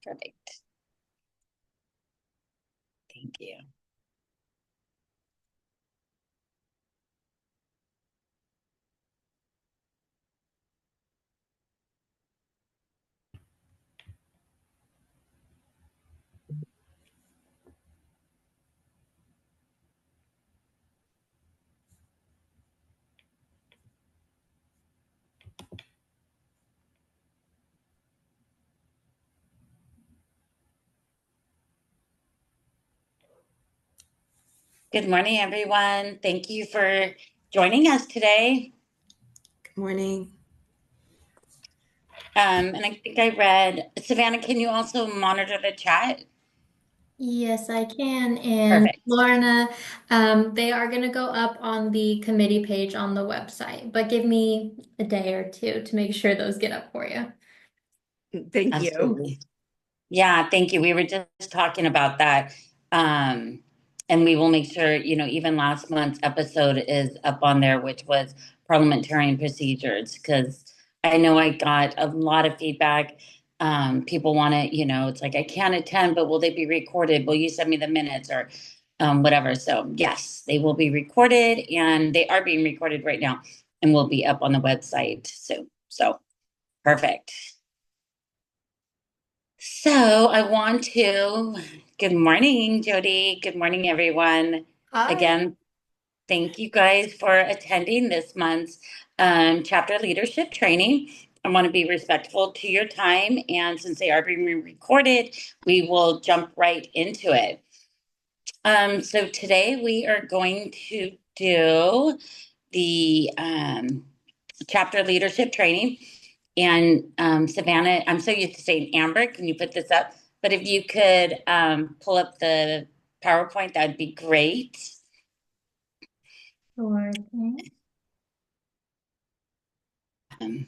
Perfect. Thank you. Good morning, everyone. Thank you for joining us today. Good morning. And I think I read, Savannah, can you also monitor the chat? Yes, I can. And Perfect. Lorna, they are going to go up on the committee page on the website, but give me a day or two to make sure those get up for you. Thank you. Absolutely. Yeah, thank you. We were just talking about that. Um, and we will make sure, even last month's episode is up on there, which was parliamentarian procedures, because I know I got a lot of feedback. People want to, it's like, I can't attend, but will they be recorded? Will you send me the minutes or whatever? So, yes, they will be recorded, and they are being recorded right now and will be up on the website soon. So, perfect. So I want to, good morning, Jody. Good morning, everyone. Hi. Again, thank you guys for attending this month's chapter leadership training. I want to be respectful to your time. And since they are being recorded, we will jump right into it. So today we are going to do the chapter leadership training. And Savannah, I'm so used to saying Amber, can you put this up? But if you could pull up the PowerPoint, that'd be great. Sure thing. Um,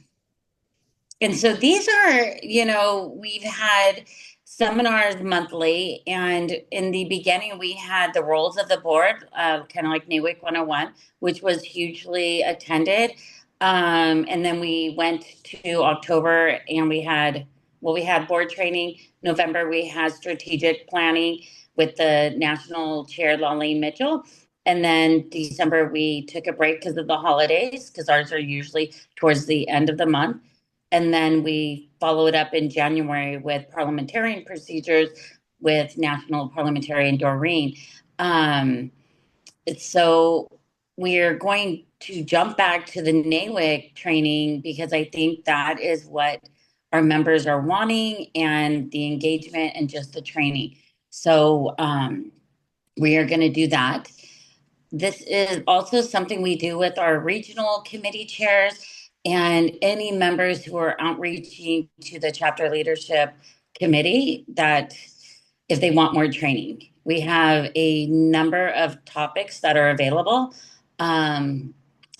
and so these are, we've had seminars monthly. And in the beginning, we had the roles of the board, kind of like NAWIC 101, which was hugely attended. And then we went to October and we had board training. November, we had strategic planning with the national chair, Lolene Mitchell. And then December, we took a break because of the holidays, because ours are usually towards the end of the month. And then we follow it up in January with parliamentarian procedures with National Parliamentarian Doreen. Um, so we're going to jump back to the NAWIC training because I think that is what our members are wanting, and the engagement and just the training. So we are going to do that. This is also something we do with our regional committee chairs and any members who are outreaching to the chapter leadership committee, that if they want more training. We have a number of topics that are available. Um,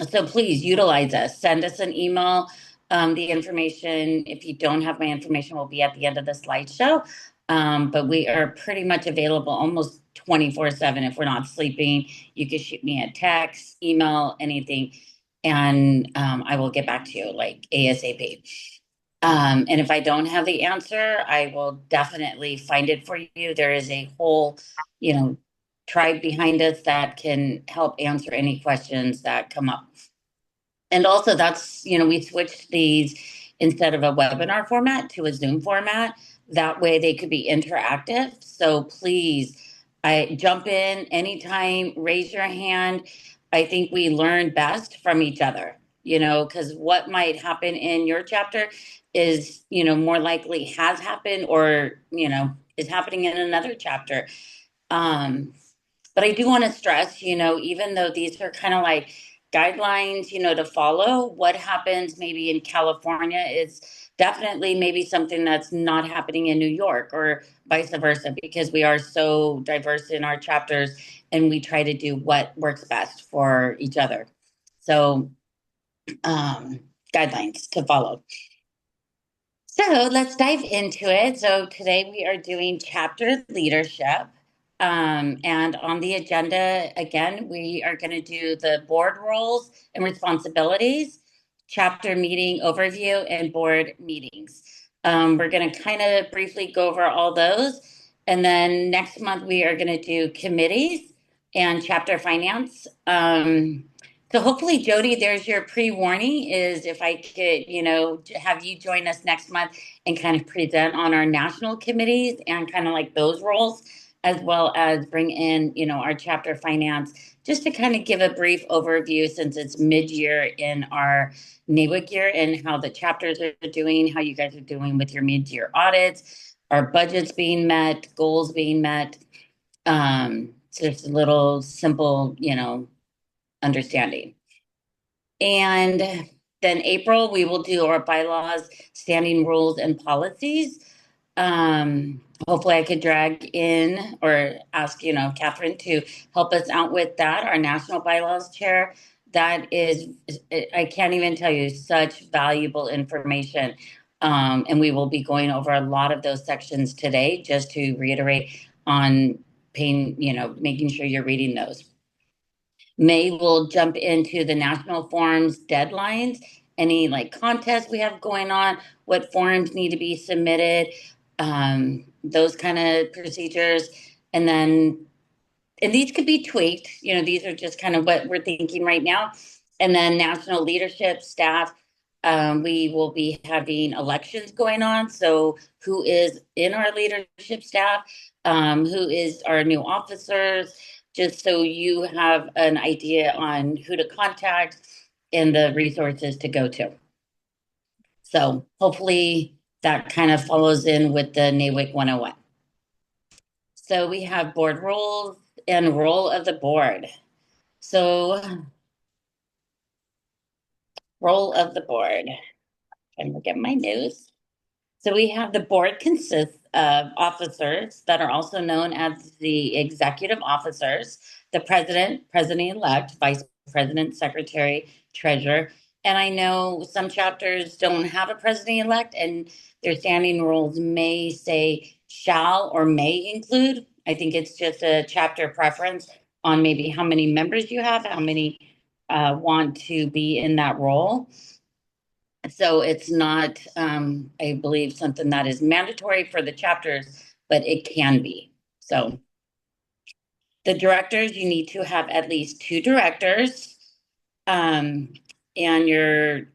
so please utilize us. Send us an email. The information, if you don't have my information, will be at the end of the slideshow. But we are pretty much available almost 24/7. If we're not sleeping, you can shoot me a text, email, anything, and I will get back to you like ASAP. And if I don't have the answer, I will definitely find it for you. There is a whole, you know, tribe behind us that can help answer any questions that come up. And also, we switched these instead of a webinar format to a Zoom format. That way they could be interactive. So please, I jump in anytime, raise your hand. I think we learn best from each other, because what might happen in your chapter is, more likely has happened or, is happening in another chapter. Um, but I do want to stress, even though these are kind of like guidelines, to follow, what happens maybe in California is definitely maybe something that's not happening in New York or vice versa, because we are so diverse in our chapters and we try to do what works best for each other. So, um, guidelines to follow. So let's dive into it. So today we are doing chapter leadership. And on the agenda, again, we are going to do the board roles and responsibilities, chapter meeting overview, and board meetings. We're going to kind of briefly go over all those. And then next month, we are going to do committees and chapter finance. So hopefully, Jody, there's your pre-warning is if I could, have you join us next month and kind of present on our national committees and kind of like those roles, as well as bring in, our chapter finance, just to kind of give a brief overview since it's mid-year in our NAWIC year and how the chapters are doing, how you guys are doing with your mid-year audits, our budgets being met, goals being met. So just a little simple, understanding. And then April, we will do our bylaws, standing rules, and policies. Hopefully I could drag in or ask, Catherine to help us out with that, our national bylaws chair. That is, I can't even tell you, such valuable information. And we will be going over a lot of those sections today, just to reiterate on paying, making sure you're reading those. May will jump into the national forums deadlines, any like contests we have going on, what forms need to be submitted, those kind of procedures. And then, and these could be tweaked, these are just kind of what we're thinking right now. And then national leadership staff, we will be having elections going on. So who is in our leadership staff, who is our new officers, just so you have an idea on who to contact and the resources to go to. So hopefully that kind of follows in with the NAWIC 101. So we have board roles and role of the board. So role of the board. And look at my news. So we have the board consists of officers that are also known as the executive officers, the president, president-elect, vice president, secretary, treasurer. And I know some chapters don't have a president-elect and their standing rules may say shall or may include. I think it's just a chapter preference on maybe how many members you have, how many want to be in that role. So it's not, I believe, something that is mandatory for the chapters, but it can be. So the directors, you need to have at least 2 directors. And your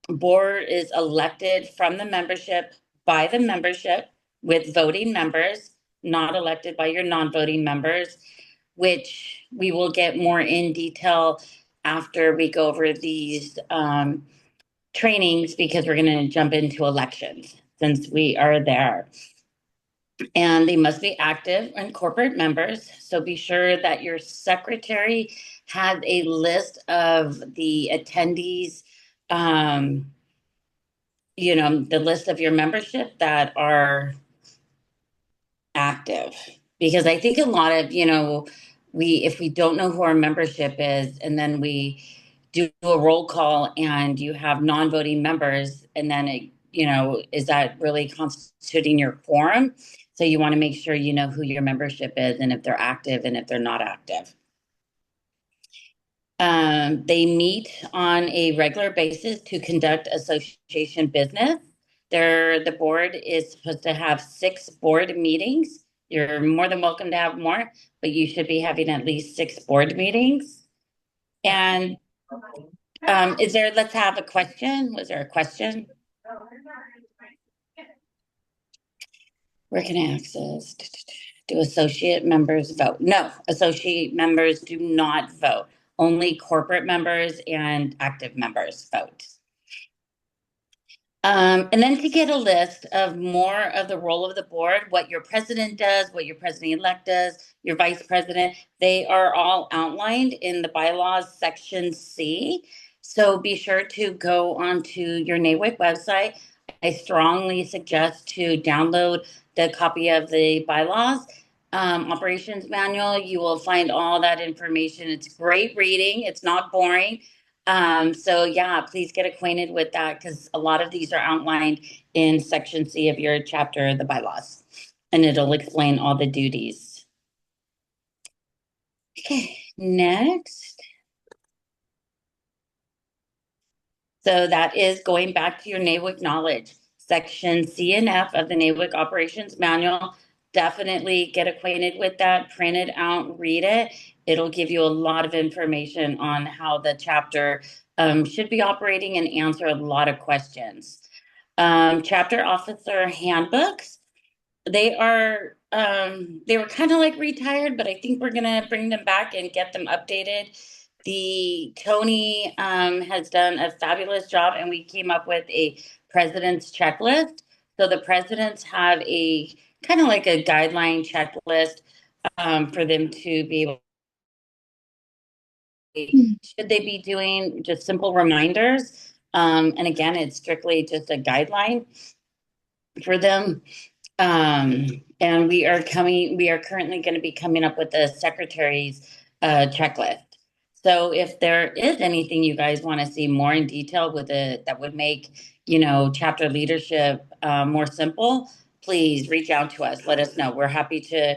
board is elected from the membership by the membership with voting members, not elected by your non-voting members, which we will get more in detail after we go over these trainings, because we're going to jump into elections since we are there. And they must be active and corporate members. So be sure that your secretary has a list of the attendees, the list of your membership that are active. Because I think a lot of, if we don't know who our membership is and then we do a roll call and you have non-voting members and then is that really constituting your quorum? So you want to make sure you know who your membership is and if they're active and if they're not active. They meet on a regular basis to conduct association business. The board is supposed to have 6 board meetings. You're more than welcome to have more, but you should be having at least 6 board meetings. And let's have a question. Was there a question? Where can I access? Do associate members vote? No, associate members do not vote. Only corporate members and active members vote. And then to get a list of more of the role of the board, what your president does, what your president-elect does, your vice president, they are all outlined in the bylaws section C. So be sure to go onto your NAWIC website. I strongly suggest to download the copy of the bylaws operations manual. You will find all that information. It's great reading. It's not boring. So yeah, please get acquainted with that because a lot of these are outlined in section C of your chapter, the bylaws, and it'll explain all the duties. Okay, next. So that is going back to your NAWIC knowledge. Section C and F of the NAWIC Operations Manual. Definitely get acquainted with that, print it out, read it. It'll give you a lot of information on how the chapter should be operating and answer a lot of questions. Chapter officer handbooks. They were kind of like retired, but I think we're gonna bring them back and get them updated. The Tony has done a fabulous job, and we came up with a president's checklist. So the presidents have a kind of like a guideline checklist for them to be able. Should they be doing just simple reminders? And again, it's strictly just a guideline for them. And we are currently going to be coming up with the secretary's checklist. So if there is anything you guys want to see more in detail with it that would make, chapter leadership more simple, please reach out to us. Let us know. We're happy to,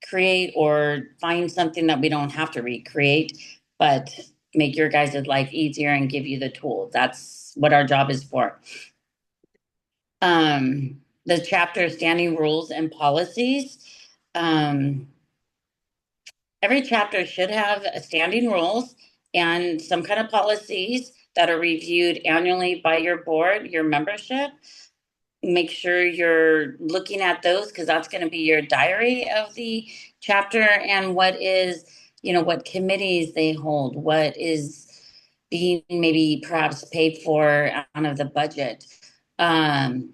create or find something that we don't have to recreate, but make your guys' life easier and give you the tools. That's what our job is for. The chapter standing rules and policies. Every chapter should have a standing rules and some kind of policies that are reviewed annually by your board, your membership. Make sure you're looking at those because that's going to be your diary of the chapter and what committees they hold, what is being maybe perhaps paid for out of the budget. When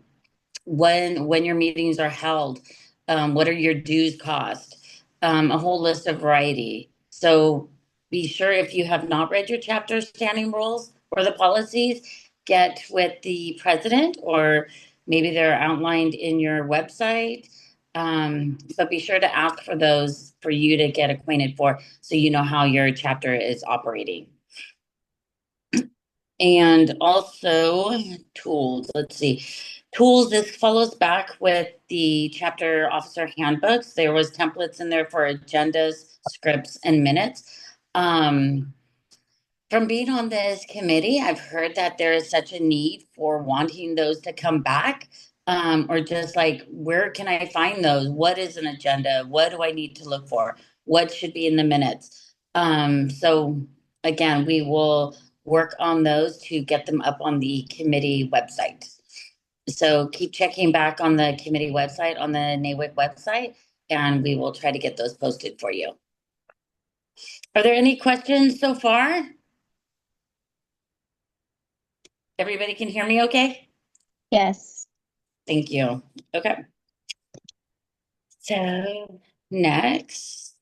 your meetings are held, what are your dues cost, a whole list of variety. So be sure if you have not read your chapter standing rules or the policies, get with the president or maybe they're outlined in your website. But be sure to ask for those for you to get acquainted for so you know how your chapter is operating. And also tools. Let's see. Tools, this follows back with the chapter officer handbooks. There was templates in there for agendas, scripts, and minutes. From being on this committee, I've heard that there is such a need for wanting those to come back. Or just like, where can I find those? What is an agenda? What do I need to look for? What should be in the minutes? So again, we will work on those to get them up on the committee website. So keep checking back on the committee website, on the NAWIC website, and we will try to get those posted for you. Are there any questions so far? Everybody can hear me okay? Yes. Thank you. Okay. So next,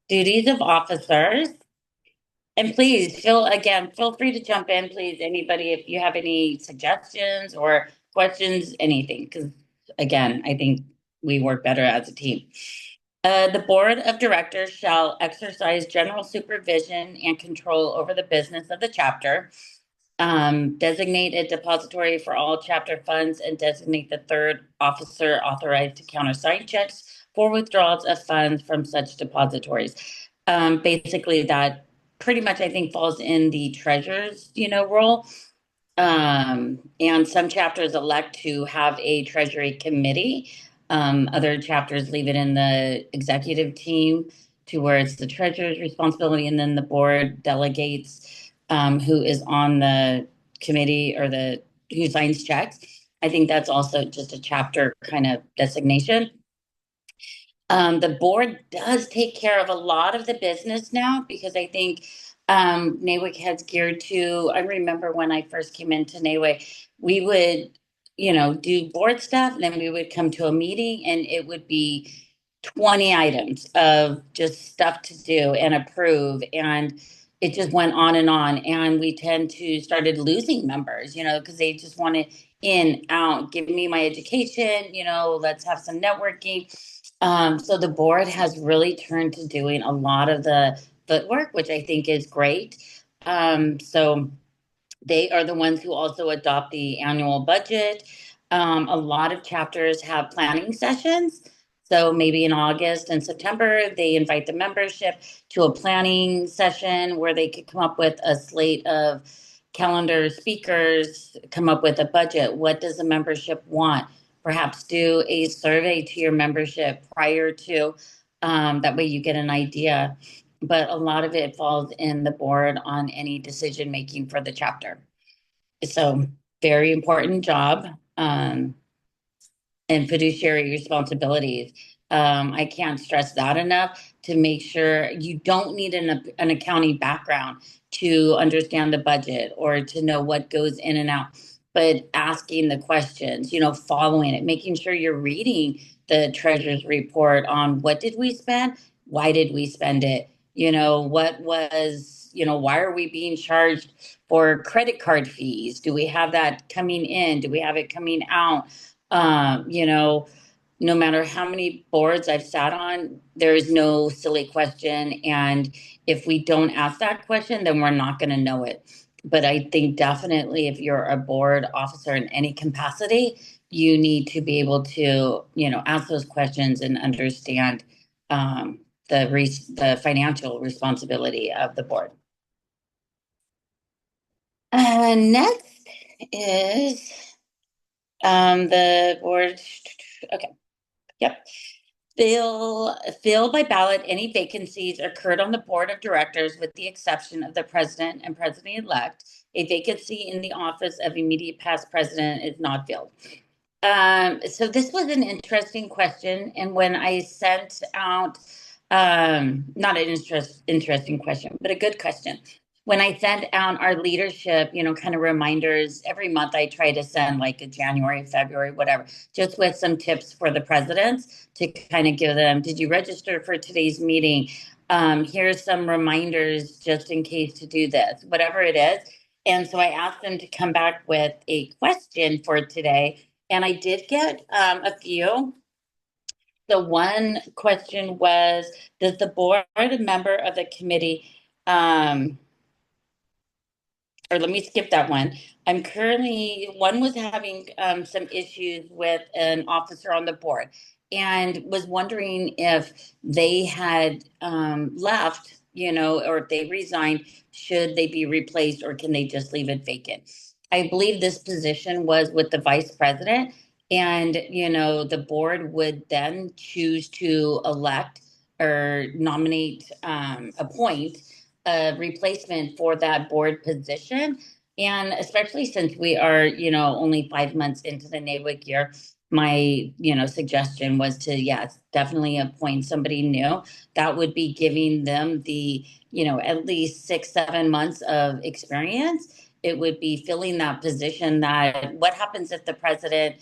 duties of officers. And please feel free to jump in, please. Anybody, if you have any suggestions or questions, anything, because again, I think we work better as a team. The board of directors shall exercise general supervision and control over the business of the chapter, designate a depository for all chapter funds, and designate the third officer authorized to countersign checks for withdrawals of funds from such depositories. Basically, that pretty much I think falls in the treasurer's role. And some chapters elect to have a treasury committee. Other chapters leave it in the executive team to where it's the treasurer's responsibility, and then the board delegates who is on the committee or who signs checks. I think that's also just a chapter kind of designation. The board does take care of a lot of the business now because I think NAWIC has geared to, I remember when I first came into NAWIC, we would, do board stuff, and then we would come to a meeting and it would be 20 items of just stuff to do and approve. And it just went on. And we started losing members, because they just wanted in, out, give me my education, let's have some networking. So the board has really turned to doing a lot of the footwork, which I think is great. So they are the ones who also adopt the annual budget. A lot of chapters have planning sessions. So maybe in August and September, they invite the membership to a planning session where they could come up with a slate of, calendar speakers, come up with a budget. What does the membership want? Perhaps do a survey to your membership prior to, that way you get an idea. But a lot of it falls in the board on any decision making for the chapter. So very important job, and fiduciary responsibilities. I can't stress that enough, to make sure you don't need an accounting background to understand the budget or to know what goes in and out, but asking the questions, following it, making sure you're reading the treasurer's report on what did we spend, why did we spend it, what was, why are we being charged for credit card fees? Do we have that coming in? Do we have it coming out? No matter how many boards I've sat on, there is no silly question. And if we don't ask that question, then we're not going to know it. But I think definitely if you're a board officer in any capacity, you need to be able to, ask those questions and understand the financial responsibility of the board. Next is the board. Okay. Yep. Fill by ballot any vacancies occurred on the board of directors, with the exception of the president and president-elect. A vacancy in the office of immediate past president is not filled. So this was an interesting question, and when I sent out, not an interesting question, but a good question. When I sent out our leadership, kind of reminders every month, I try to send like a January, February, whatever, just with some tips for the presidents to kind of give them, did you register for today's meeting? Here's some reminders just in case to do this, whatever it is. And so I asked them to come back with a question for today. And I did get a few. The one question was, does the board, a member of the committee, or let me skip that one. One was having some issues with an officer on the board, and was wondering if they had left, or if they resigned, should they be replaced or can they just leave it vacant? I believe this position was with the vice president, and, the board would then choose to elect or nominate, appoint a replacement for that board position. And especially since we are, only 5 months into the NAWIC year, my, suggestion was to, yes, definitely appoint somebody new. That would be giving them the, at least 6-7 months of experience. It would be filling that position. That what happens if the president,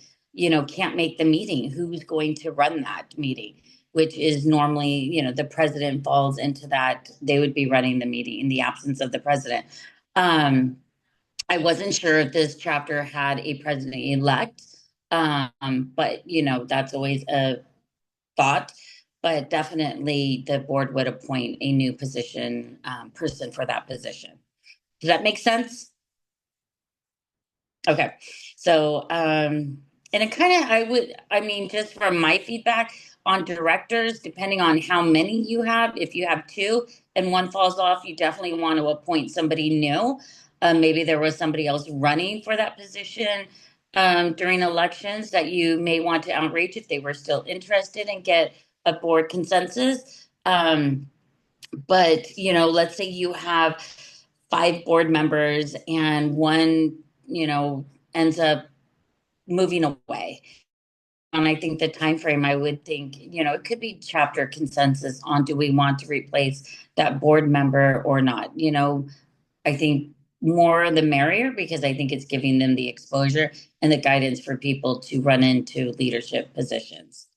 can't make the meeting? Who's going to run that meeting? Which is normally, the president falls into that. They would be running the meeting in the absence of the president. I wasn't sure if this chapter had a president-elect, but, that's always a thought. But definitely the board would appoint a new person for that position. Does that make sense? Okay. So, and it kind of, just from my feedback on directors, depending on how many you have, if you have two and one falls off, you definitely want to appoint somebody new. Maybe there was somebody else running for that position during elections that you may want to outreach if they were still interested and get a board consensus. But, let's say you have 5 board members and one, ends up moving away. And I think the time frame, I would think, it could be chapter consensus on, do we want to replace that board member or not? I think more the merrier, because I think it's giving them the exposure and the guidance for people to run into leadership positions.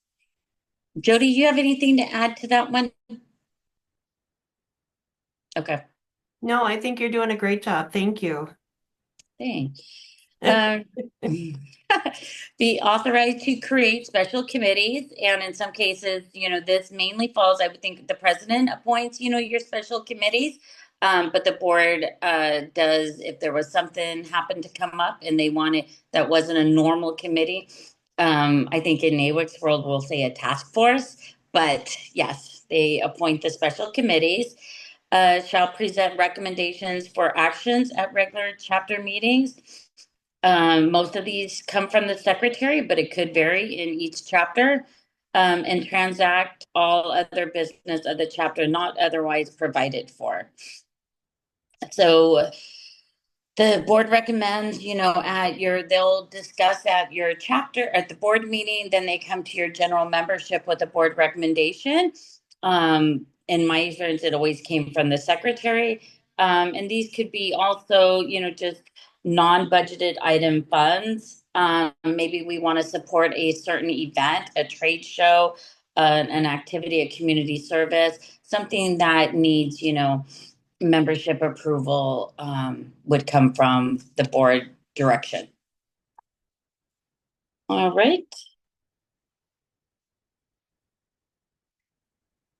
Jody, you have anything to add to that one? Okay. No, I think you're doing a great job. Thank you. Thanks. Be authorized to create special committees, and in some cases, this mainly falls, I would think, the president appoints, your special committees, but the board does, if there was something happened to come up and they wanted, that wasn't a normal committee. I think in NAWIC's world we'll say a task force, but yes, they appoint the special committees. shall present recommendations for actions at regular chapter meetings. Most of these come from the secretary, but it could vary in each chapter. And transact all other business of the chapter not otherwise provided for. So the board recommends, they'll discuss at your chapter at the board meeting, then they come to your general membership with a board recommendation. In my experience, it always came from the secretary. And these could be also, just non-budgeted item funds. Maybe we want to support a certain event, a trade show, an activity, a community service, something that needs, membership approval would come from the board direction. All right.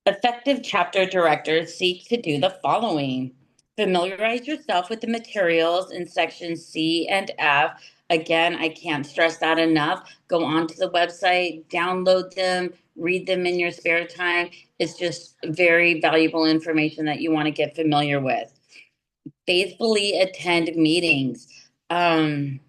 Effective chapter directors seek to do the following. Familiarize yourself with the materials in sections C and F. Again, I can't stress that enough. Go onto the website, download them, read them in your spare time. It's just very valuable information that you want to get familiar with. Faithfully attend meetings. We're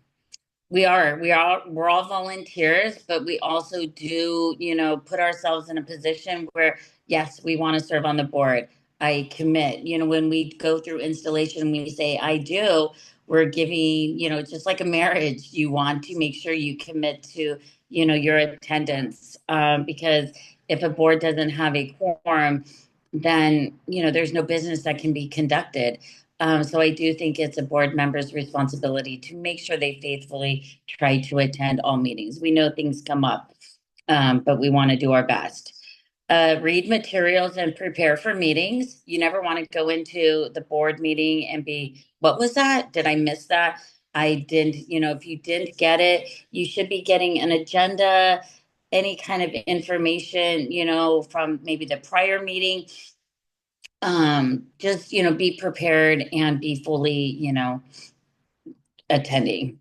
all volunteers, but we also do, put ourselves in a position where, yes, we want to serve on the board. I commit, when we go through installation, we say, I do, we're giving, it's just like a marriage. You want to make sure you commit to, your attendance. Because if a board doesn't have a quorum, then, there's no business that can be conducted. So I do think it's a board member's responsibility to make sure they faithfully try to attend all meetings. We know things come up, but we want to do our best. Read materials and prepare for meetings. You never want to go into the board meeting and be, what was that? Did I miss that? I didn't, if you didn't get it, you should be getting an agenda, any kind of information, from maybe the prior meeting. Just, be prepared and be fully, attending.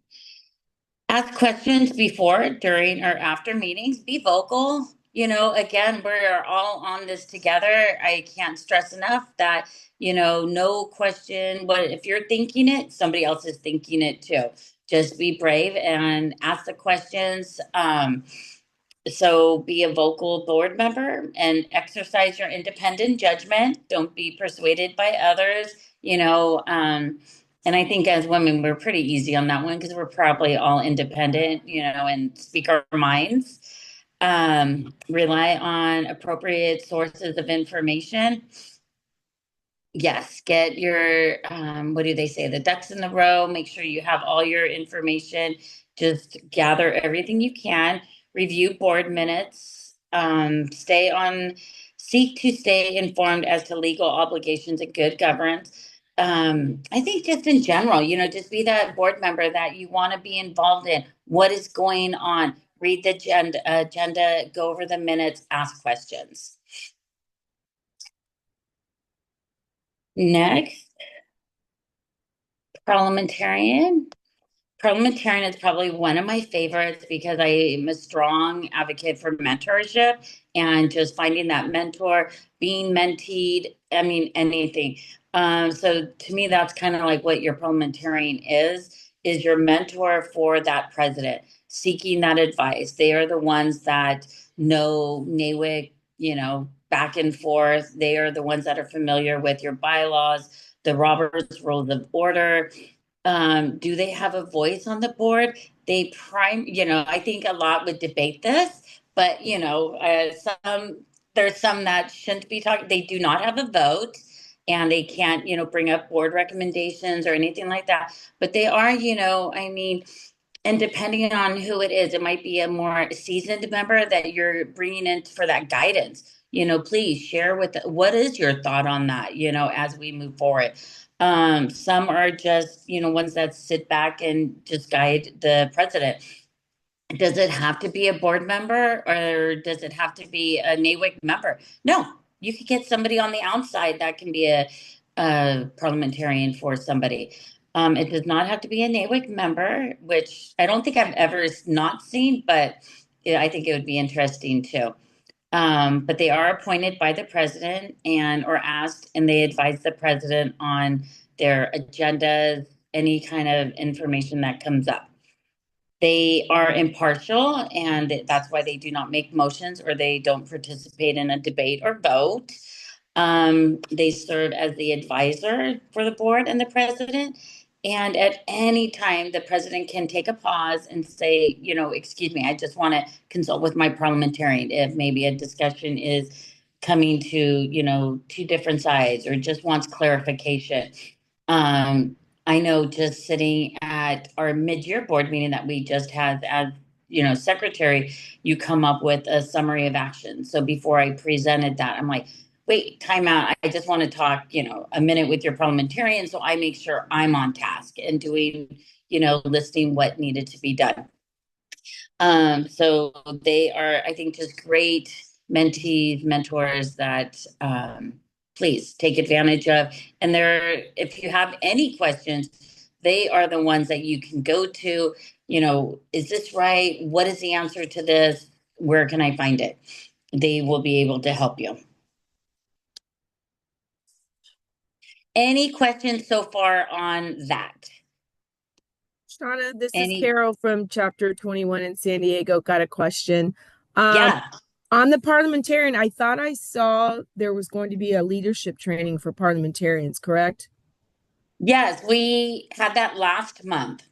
Ask questions before, during, or after meetings. Be vocal. Again, we're all on this together. I can't stress enough that, no question, but if you're thinking it, somebody else is thinking it too. Just be brave and ask the questions. So be a vocal board member and exercise your independent judgment. Don't be persuaded by others, and I think as women, we're pretty easy on that one because we're probably all independent, and speak our minds. Rely on appropriate sources of information. Yes, get your, what do they say, the ducks in the row. Make sure you have all your information. Just gather everything you can. Review board minutes. Seek to stay informed as to legal obligations and good governance. I think just in general, just be that board member that you want to be involved in. What is going on? Read the agenda, go over the minutes, ask questions. Next, parliamentarian. Parliamentarian is probably one of my favorites because I am a strong advocate for mentorship and just finding that mentor, being menteed, I mean, anything. So to me, that's kind of like what your parliamentarian is your mentor for that president, seeking that advice. They are the ones that know NAWIC, back and forth. They are the ones that are familiar with your bylaws, the Roberts Rules of Order. Do they have a voice on the board? I think a lot would debate this, but there's some that shouldn't be talking. They do not have a vote and they can't, bring up board recommendations or anything like that. But they are, and depending on who it is, it might be a more seasoned member that you're bringing in for that guidance. Please share what is your thought on that, as we move forward. Some are just, ones that sit back and just guide the president. Does it have to be a board member or does it have to be a NAWIC member? No, you could get somebody on the outside that can be a parliamentarian for somebody. It does not have to be a NAWIC member, which I don't think I've ever not seen, but I think it would be interesting too. But they are appointed by the president and or asked, and they advise the president on their agendas, any kind of information that comes up. They are impartial, and that's why they do not make motions or they don't participate in a debate or vote. They serve as the advisor for the board and the president. And at any time, the president can take a pause and say, excuse me, I just want to consult with my parliamentarian if maybe a discussion is coming to, two different sides or just wants clarification. Um, I know just sitting at our mid-year board meeting that we just had as, secretary, you come up with a summary of action. So before I presented that, I'm like, wait, time out. I just want to talk, a minute with your parliamentarian. So I make sure I'm on task and doing, listing what needed to be done. So they are, I think, just great mentees, mentors that please take advantage of. And if you have any questions, they are the ones that you can go to. Is this right? What is the answer to this? Where can I find it? They will be able to help you. Any questions so far on that? Shauna, this is Carol from Chapter 21 in San Diego. Got a question. Yeah. On the parliamentarian, I thought I saw there was going to be a leadership training for parliamentarians, correct? Yes, we had that last month.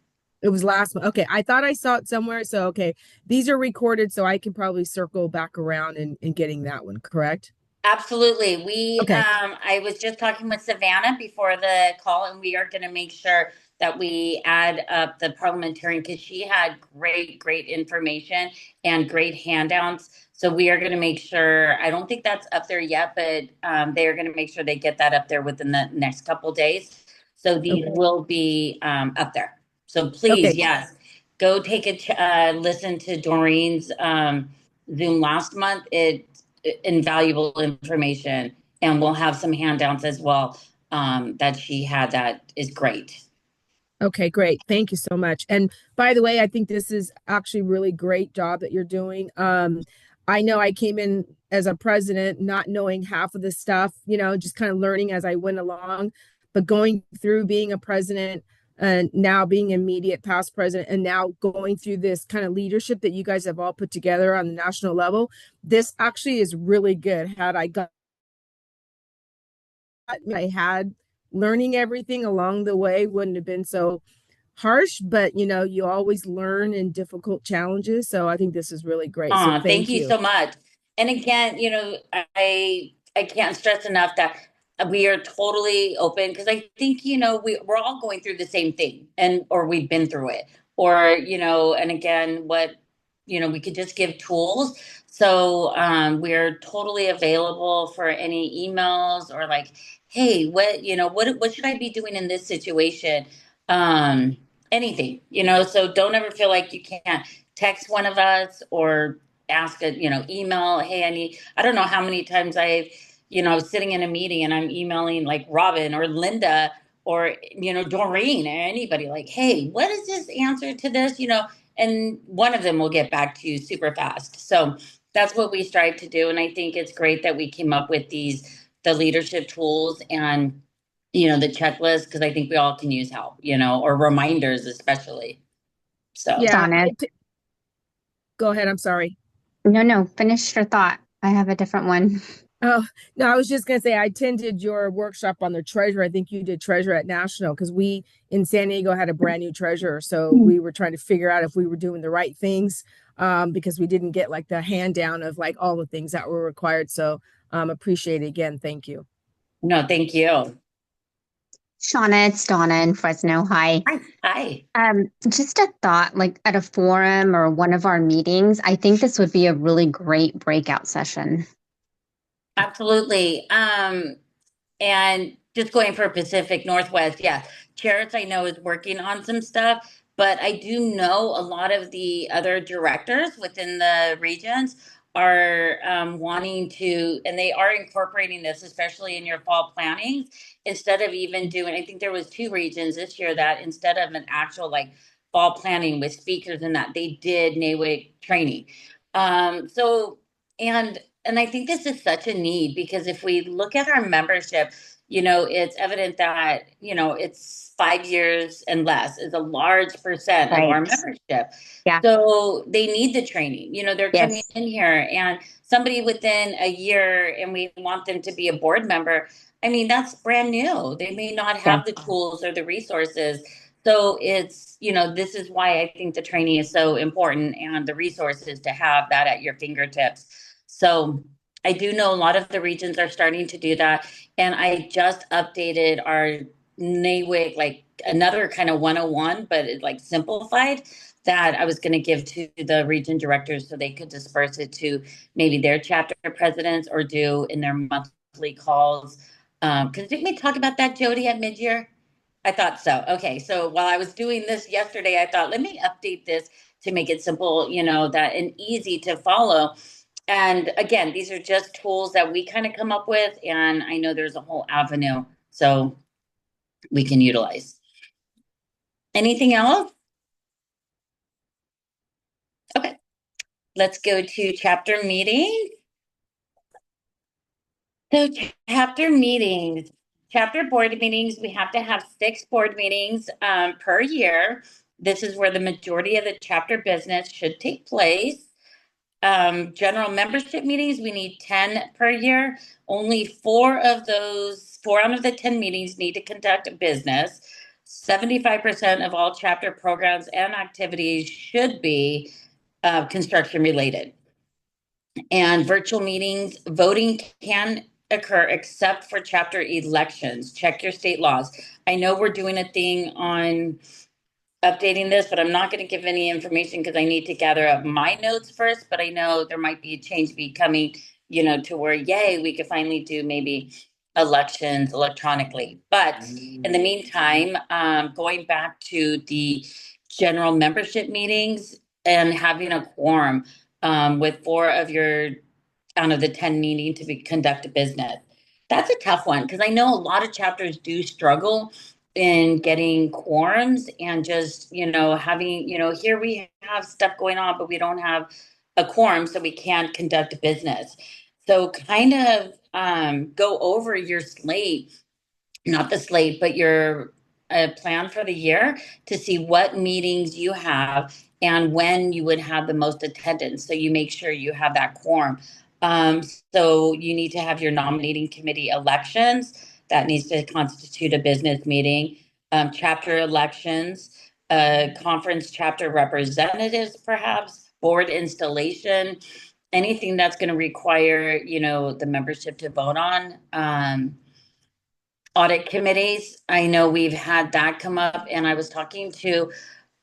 It was last month. Okay, I thought I saw it somewhere. So, okay, these are recorded, so I can probably circle back around and getting that one, correct? Absolutely. Okay. I was just talking with Savannah before the call, and we are going to make sure that we add up the parliamentarian because she had great information and great handouts. So we are going to make sure, I don't think that's up there yet, but they are going to make sure they get that up there within the next couple days. So these will be up there. So please, yes, go take a listen to Doreen's Zoom last month. Invaluable information, and we'll have some handouts as well that she had that is great. Okay, great. Thank you so much. And by the way, I think this is actually really great job that you're doing. I know I came in as a president not knowing half of the stuff, just kind of learning as I went along, but going through being a president and now being immediate past president and now going through this kind of leadership that you guys have all put together on the national level, this actually is really good. I had learning everything along the way wouldn't have been so harsh, but you always learn in difficult challenges. So I think this is really great. So Thank you so much. And again, I can't stress enough that we are totally open because I think, we're all going through the same thing or we've been through it or, and again, we could just give tools. So we're totally available for any emails or like, hey, what should I be doing in this situation? Anything, so don't ever feel like you can't text one of us or ask email. Hey, I don't know how many times I was sitting in a meeting and I'm emailing like Robin or Linda or, Doreen or anybody like, hey, what is this answer to this? And one of them will get back to you super fast. So that's what we strive to do. And I think it's great that we came up with the leadership tools and, the checklist, because I think we all can use help, or reminders, especially. So, yeah. Go ahead. I'm sorry. No, finish your thought. I have a different one. Oh, no, I was just going to say I attended your workshop on the treasurer. I think you did treasurer at National because we in San Diego had a brand new treasurer. So we were trying to figure out if we were doing the right things because we didn't get like the hand down of like all the things that were required. So appreciate it again. Thank you. No, thank you. Shauna, it's Donna in Fresno. Hi. Hi. Just a thought, like at a forum or one of our meetings, I think this would be a really great breakout session. Absolutely. And just going for Pacific Northwest, yeah. Charis, I know, is working on some stuff, but I do know a lot of the other directors within the regions are wanting to, and they are incorporating this, especially in your fall plannings, instead of even doing, I think there was 2 regions this year that instead of an actual like fall planning with speakers and that, they did NAWIC training. And and I think this is such a need because if we look at our membership, it's evident that, it's 5 years and less is a large percent of our Right. membership. Yeah. So they need the training. They're coming Yes. in here and somebody within a year and we want them to be a board member. I mean, that's brand new. They may not Yeah. have the tools or the resources. So it's, this is why I think the training is so important and the resources to have that at your fingertips. So I do know a lot of the regions are starting to do that. And I just updated our NAWIC, like another kind of 101, but it's like simplified that I was going to give to the region directors so they could disperse it to maybe their chapter presidents or do in their monthly calls. Because didn't we talk about that, Jody, at mid-year? I thought so. Okay. So while I was doing this yesterday, I thought, let me update this to make it simple, that and easy to follow. And again, these are just tools that we kind of come up with. And I know there's a whole avenue so we can utilize. Anything else? Okay. Let's go to chapter meeting. So chapter meetings, chapter board meetings, we have to have 6 board meetings per year. This is where the majority of the chapter business should take place. General membership meetings, we need 10 per year. Only 4 out of the 10 meetings need to conduct business. 75% of all chapter programs and activities should be construction related. And virtual meetings, voting can occur except for chapter elections. Check your state laws. I know we're doing a thing on updating this, but I'm not going to give any information because I need to gather up my notes first. But I know there might be a change becoming, to where, yay, we could finally do maybe elections electronically. But in the meantime, going back to the general membership meetings and having a quorum with 4 of your out of the 10 needing to be conduct a business. That's a tough one because I know a lot of chapters do struggle in getting quorums and just, having, here we have stuff going on, but we don't have a quorum, so we can't conduct a business. So kind of go over your slate, not the slate, but your plan for the year to see what meetings you have and when you would have the most attendance. So you make sure you have that quorum. So you need to have your nominating committee elections. That needs to constitute a business meeting. Chapter elections, conference chapter representatives, perhaps, board installation, anything that's going to require, the membership to vote on. Audit committees, I know we've had that come up, and I was talking to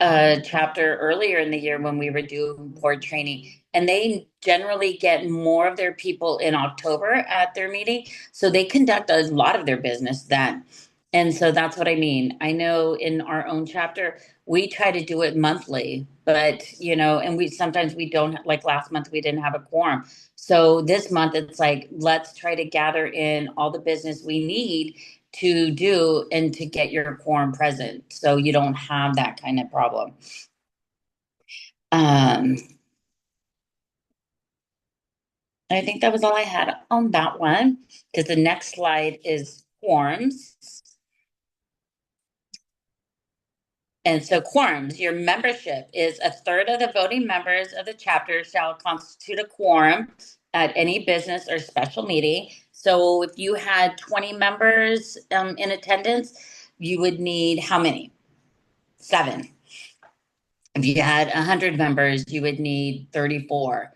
a chapter earlier in the year when we were doing board training, and they generally get more of their people in October at their meeting, so they conduct a lot of their business then. And so that's what I mean. I know in our own chapter, we try to do it monthly, but and we sometimes we don't, like last month, we didn't have a quorum. So this month it's like, let's try to gather in all the business we need to do and to get your quorum present so you don't have that kind of problem. I think that was all I had on that one because the next slide is quorums. And so quorums, your membership is a third of the voting members of the chapter shall constitute a quorum at any business or special meeting. So if you had 20 members in attendance, you would need how many? 7. If you had 100 members, you would need 34.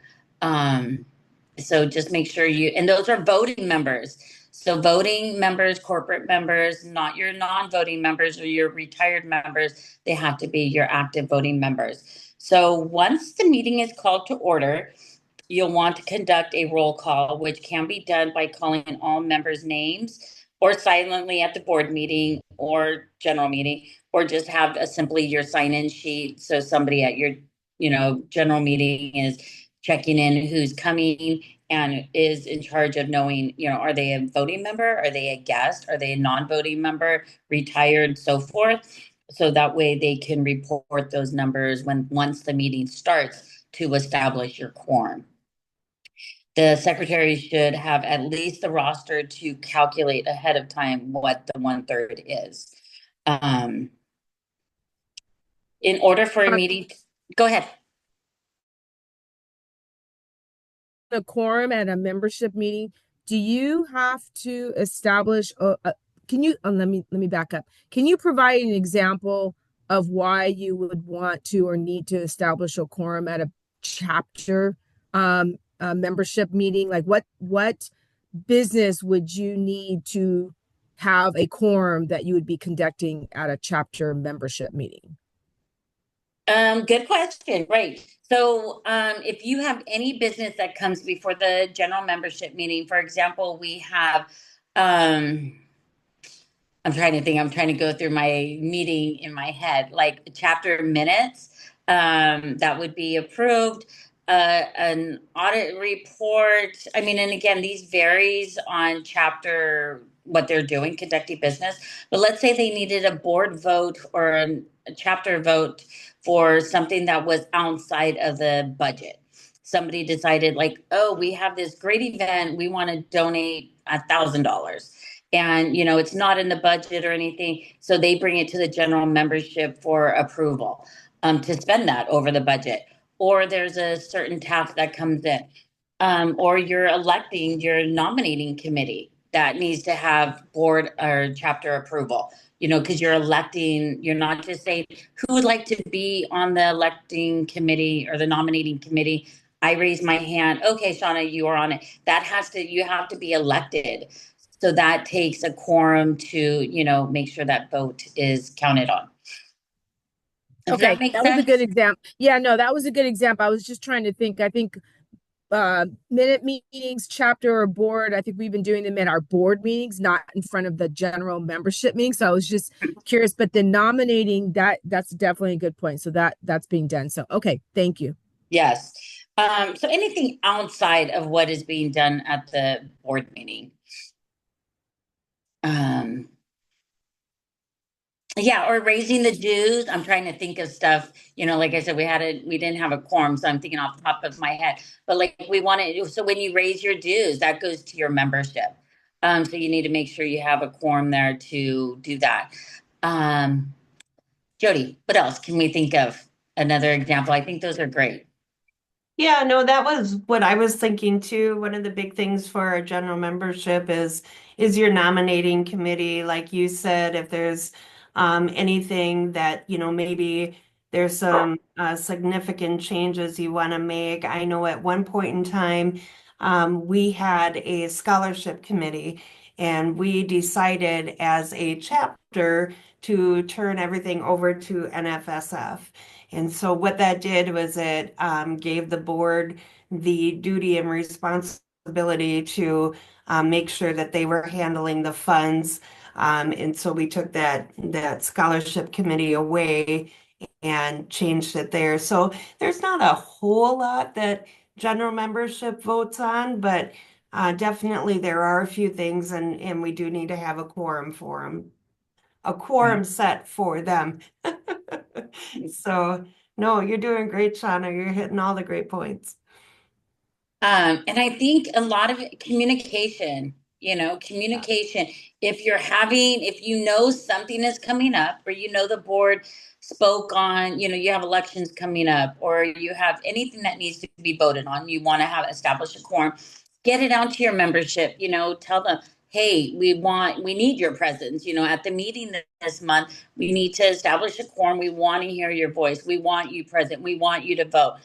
So just make sure and those are voting members. So voting members, corporate members, not your non-voting members or your retired members, they have to be your active voting members. So once the meeting is called to order, you'll want to conduct a roll call, which can be done by calling all members' names or silently at the board meeting or general meeting, or just have simply your sign-in sheet. So somebody at your, general meeting is checking in who's coming and is in charge of knowing, are they a voting member? Are they a guest? Are they a non-voting member, retired, so forth? So that way they can report those numbers once the meeting starts to establish your quorum. The secretary should have at least the roster to calculate ahead of time what the 1/3 is. In order for a meeting, go ahead. A quorum at a membership meeting, do you have to establish can you let me back up. Can you provide an example of why you would want to or need to establish a quorum at a chapter membership meeting? Like what business would you need to have a quorum that you would be conducting at a chapter membership meeting? Good question. Right. So, if you have any business that comes before the general membership meeting, for example, we have, I'm trying to think, I'm trying to go through my meeting in my head, like chapter minutes, that would be approved, an audit report. I mean, and again, these varies on chapter, what they're doing, conducting business. But let's say they needed a board vote or a chapter vote for something that was outside of the budget. Somebody decided, like, oh, we have this great event, we want to donate $1,000, and it's not in the budget or anything, so they bring it to the general membership for approval, to spend that over the budget. Or there's a certain task that comes in, or you're electing your nominating committee that needs to have board or chapter approval, because you're not just saying who would like to be on the electing committee or the nominating committee. I raise my hand. Okay, Shauna, you are on it. You have to be elected. So that takes a quorum to, make sure that vote is counted on. Does Okay, that make that was a sense? good example. Yeah, no, that was a good example. I was just trying to think. I think minute meetings, chapter or board, I think we've been doing them in our board meetings, not in front of the general membership meeting. So I was just curious, but the nominating, that's definitely a good point. So that's being done. So okay, thank you. Yes. So anything outside of what is being done at the board meeting. Yeah, or raising the dues. I'm trying to think of stuff, like I said, we didn't have a quorum, so I'm thinking off the top of my head. But like so when you raise your dues, that goes to your membership. So you need to make sure you have a quorum there to do that. Jody, what else can we think of? Another example. I think those are great. Yeah, no, that was what I was thinking too. One of the big things for our general membership is your nominating committee. Like you said, if there's anything that, maybe there's some significant changes you want to make. I know at one point in time, we had a scholarship committee, and we decided as a chapter to turn everything over to NFSF. And so what that did was it gave the board the duty and responsibility to make sure that they were handling the funds. And so we took that scholarship committee away and changed it there. So there's not a whole lot that general membership votes on, but definitely there are a few things, and we do need to have a quorum for them, a quorum set for them. So, no, you're doing great, Shauna. You're hitting all the great points. And I think a lot of communication, communication. If you know something is coming up, or the board spoke on, you have elections coming up, or you have anything that needs to be voted on, you want to establish a quorum, get it out to your membership, tell them, hey, we need your presence, at the meeting this month, we need to establish a quorum. We want to hear your voice. We want you present. We want you to vote.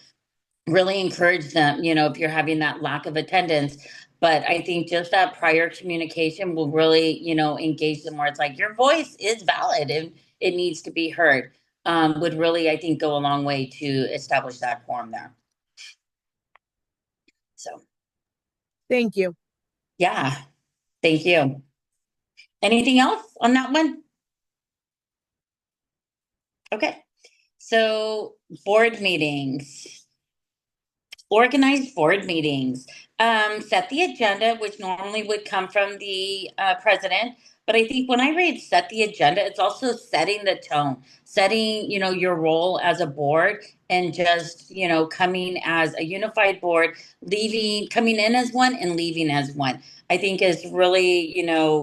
Really encourage them, if you're having that lack of attendance. But I think just that prior communication will really, engage them, where it's like your voice is valid and it needs to be heard. Would really, I think, go a long way to establish that quorum there. So, Thank you. yeah, thank you. Anything else on that one? Okay. So, board meetings. Organized board meetings. Set the agenda, which normally would come from the president. But I think when I read set the agenda, it's also setting the tone, setting, your role as a board and just, coming as a unified board, coming in as one and leaving as one, I think is really,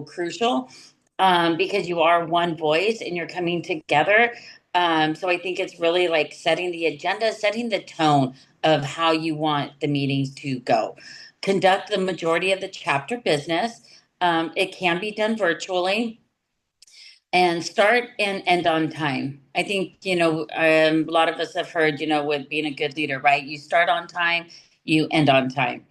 crucial, because you are one voice and you're coming together. So I think it's really like setting the agenda, setting the tone of how you want the meetings to go. Conduct the majority of the chapter business. It can be done virtually, and start and end on time. I think, a lot of us have heard, with being a good leader, right? You start on time, you end on time,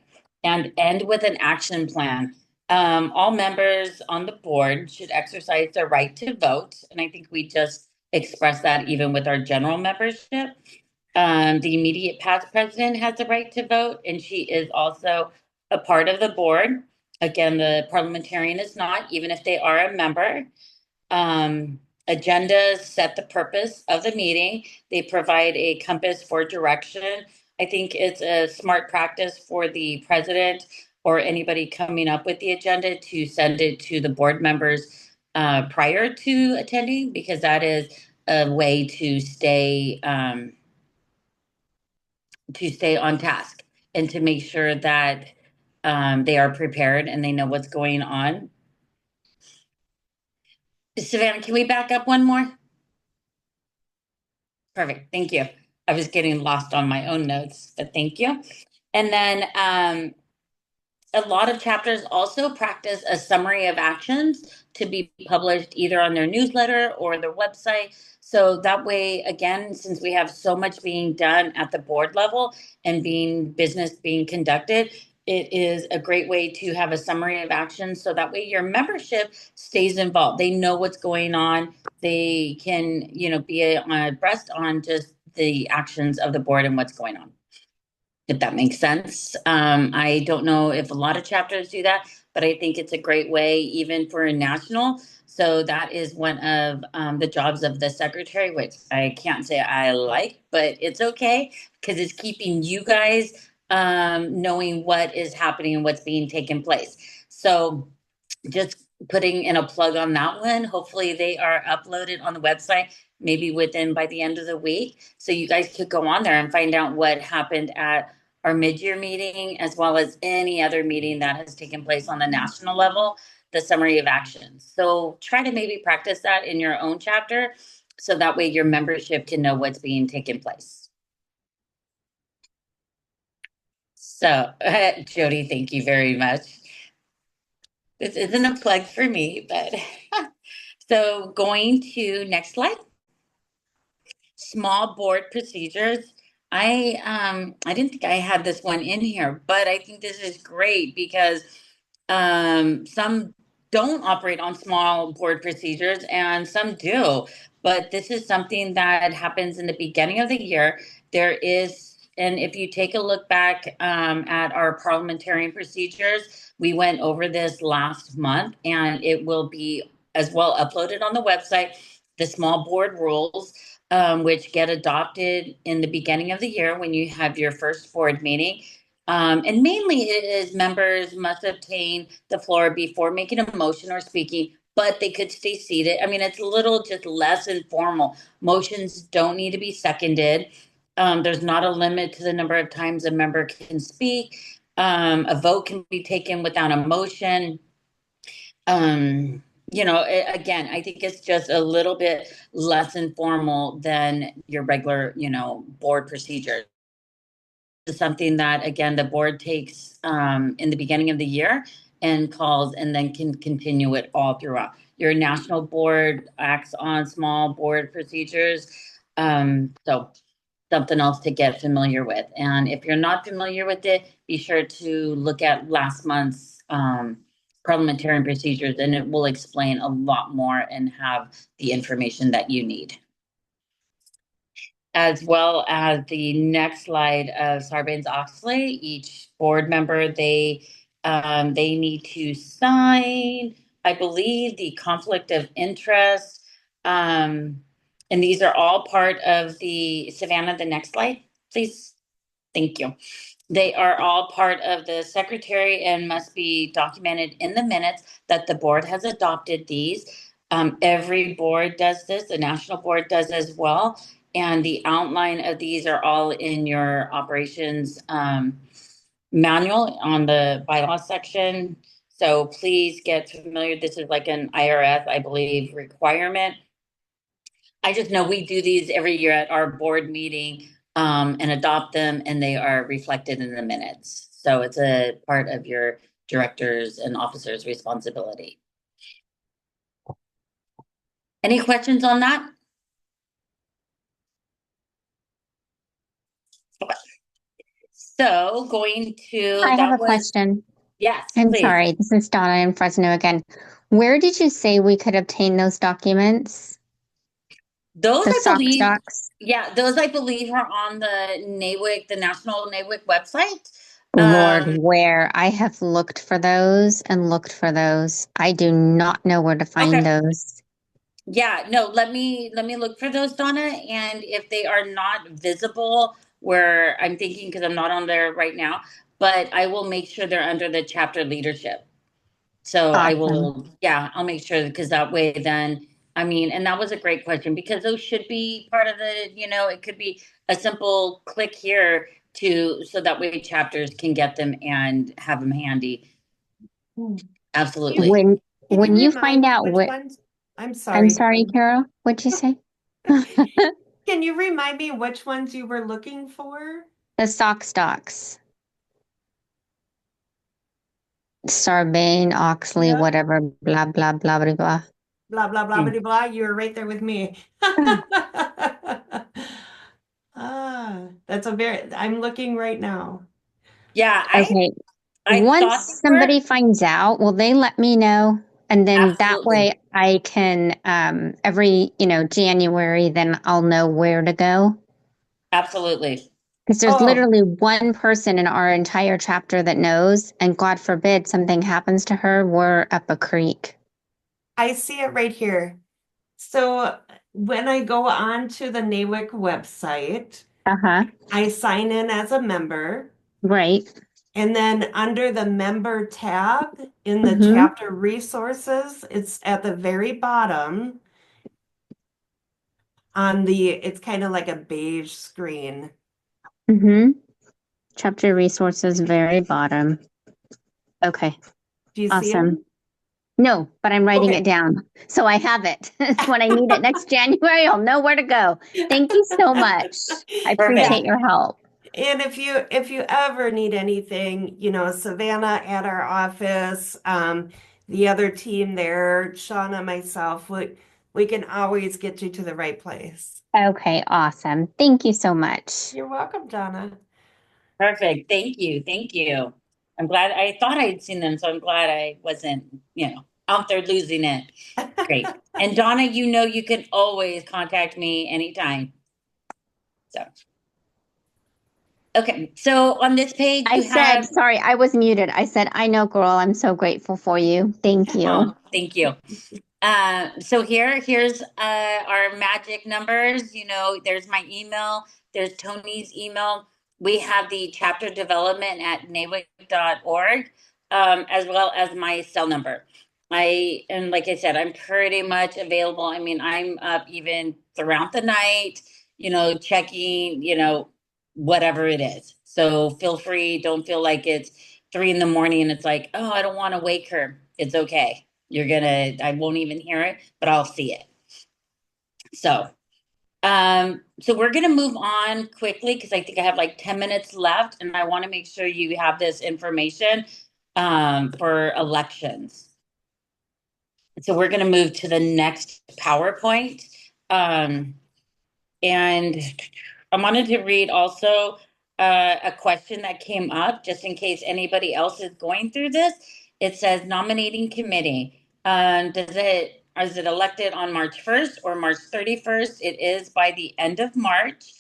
and end with an action plan. All members on the board should exercise their right to vote. And I think we just expressed that even with our general membership. The immediate past president has the right to vote, and she is also a part of the board. Again, the parliamentarian is not, even if they are a member. Agendas set the purpose of the meeting. They provide a compass for direction. I think it's a smart practice for the president or anybody coming up with the agenda to send it to the board members prior to attending, because that is a way to stay on task and to make sure that they are prepared and they know what's going on. Savannah, can we back up one more? Perfect. Thank you. I was getting lost on my own notes, but thank you. And then a lot of chapters also practice a summary of actions to be published either on their newsletter or their website. So that way, again, since we have so much being done at the board level and business being conducted, it is a great way to have a summary of actions. So that way your membership stays involved. They know what's going on. They can, be abreast on just the actions of the board and what's going on, if that makes sense. I don't know if a lot of chapters do that, but I think it's a great way, even for a national. So that is one of the jobs of the secretary, which I can't say I like, but it's okay because it's keeping you guys knowing what is happening and what's being taken place. So just putting in a plug on that one. Hopefully they are uploaded on the website, maybe by the end of the week. So you guys could go on there and find out what happened at our mid-year meeting, as well as any other meeting that has taken place on the national level, the summary of actions. So try to maybe practice that in your own chapter, so that way your membership can know what's being taken place. So Jody, thank you very much. This isn't a plug for me, but so going to next slide. Small board procedures. I didn't think I had this one in here, but I think this is great because some don't operate on small board procedures and some do. But this is something that happens in the beginning of the year. And if you take a look back at our parliamentarian procedures, we went over this last month, and it will be as well uploaded on the website. The small board rules, which get adopted in the beginning of the year when you have your first board meeting. And mainly it is members must obtain the floor before making a motion or speaking, but they could stay seated. I mean, it's a little just less informal. Motions don't need to be seconded. There's not a limit to the number of times a member can speak. A vote can be taken without a motion. Again, I think it's just a little bit less informal than your regular, board procedure. It's something that, again, the board takes in the beginning of the year and calls, and then can continue it all throughout. Your national board acts on small board procedures. So something else to get familiar with. And if you're not familiar with it, be sure to look at last month's parliamentarian procedures, and it will explain a lot more and have the information that you need. As well as the next slide of Sarbanes-Oxley, each board member, they need to sign, I believe, the conflict of interest. And these are all part of the, Savannah, the next slide, please. Thank you. They are all part of the secretary and must be documented in the minutes that the board has adopted these. Every board does this. The national board does as well. And the outline of these are all in your operations manual on the bylaw section. So please get familiar. This is like an IRS, I believe, requirement. I just know we do these every year at our board meeting and adopt them, and they are reflected in the minutes. So it's a part of your directors and officers' responsibility. Any questions on that? Okay. So going to I have that a was question. yes, I'm please. sorry, this is Donna in Fresno again. Where did you say we could obtain those documents? Those The I SOX believe, docs? yeah, those I believe are on the NAWIC, the National NAWIC website. Lord, where I have looked for those and looked for those. I do not know where to find Okay. those. Yeah, no, let me look for those, Donna. And if they are not visible where I'm thinking, because I'm not on there right now, but I will make sure they're under the chapter leadership. So I Awesome. will, yeah, I'll make sure because that way then, I mean, and that was a great question because those should be part of the, it could be a simple click here to, so that way chapters can get them and have them handy. Absolutely. When Can you when you remind find me out which what, ones? I'm I'm sorry. sorry, Carol, what'd you say? Can you remind me which ones you were looking for? The SOX docs. Sarbanes-Oxley, Yeah. whatever, blah, blah, blah, blah, blah. Blah, blah, blah, blah, blah. You were right there with me. I'm looking right now. Yeah, Okay. I Once thought they were somebody finds out, will they let me know? And then that absolutely. way I can, every, January, then I'll know where to go. Absolutely. Because there's Oh, literally one person in our entire chapter that knows, and God forbid something happens to her, we're up a creek. I see it right here. So when I go on to the NAWIC website, Uh-huh. I sign in as a member. Right. And then under the member tab in the Mm-hmm. chapter resources, it's at the very bottom it's kind of like a beige screen. Mm-hmm. Chapter resources, very bottom. Okay. Do you see Awesome. them? No, but I'm writing Okay. it down. So I have it. When I need it next January, I'll know where to go. Thank you so much. I Perfect. appreciate your help. And if you ever need anything, Savannah at our office, the other team there, Shauna, myself, we can always get you to the right place. Okay, awesome. Thank you so much. You're welcome, Donna. Perfect. Thank you. Thank you. I'm glad I thought I'd seen them, so I'm glad I wasn't, out there losing it. Great. And Donna, you can always contact me anytime. So, okay. So on this page, I you said, have, sorry, I was muted. I said, I know, girl. I'm so grateful for you. Thank you. thank you. So here's our magic numbers. There's my email, there's Tony's email. We have the chapter development at nawic.org, as well as my cell number. And like I said, I'm pretty much available. I mean, I'm up even throughout the night, checking, whatever it is. So feel free, don't feel like it's 3 in the morning and it's like, oh, I don't want to wake her. It's okay. I won't even hear it, but I'll see it. So we're gonna move on quickly because I think I have like 10 minutes left, and I want to make sure you have this information for elections. So we're gonna move to the next PowerPoint. Um, and I wanted to read also a question that came up just in case anybody else is going through this. It says nominating committee. Is it elected on March 1st or March 31st? It is by the end of March.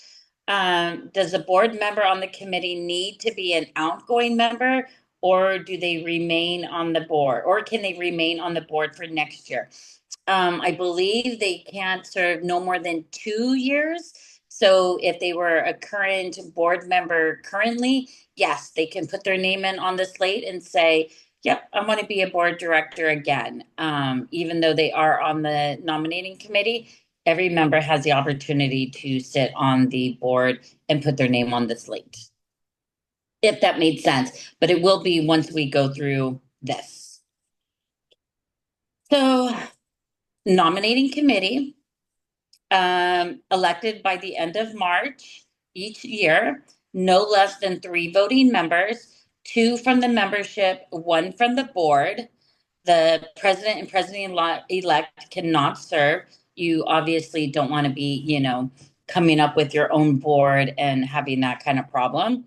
Does a board member on the committee need to be an outgoing member, or do they remain on the board, or can they remain on the board for next year? I believe they can't serve no more than 2 years. So if they were a current board member currently, yes, they can put their name in on the slate and say, yep, I want to be a board director again. Even though they are on the nominating committee, every member has the opportunity to sit on the board and put their name on the slate. If that made sense, but it will be once we go through this. So, nominating committee, elected by the end of March each year, no less than 3 voting members, 2 from the membership, 1 from the board. The president and president-elect cannot serve. You obviously don't want to be, coming up with your own board and having that kind of problem.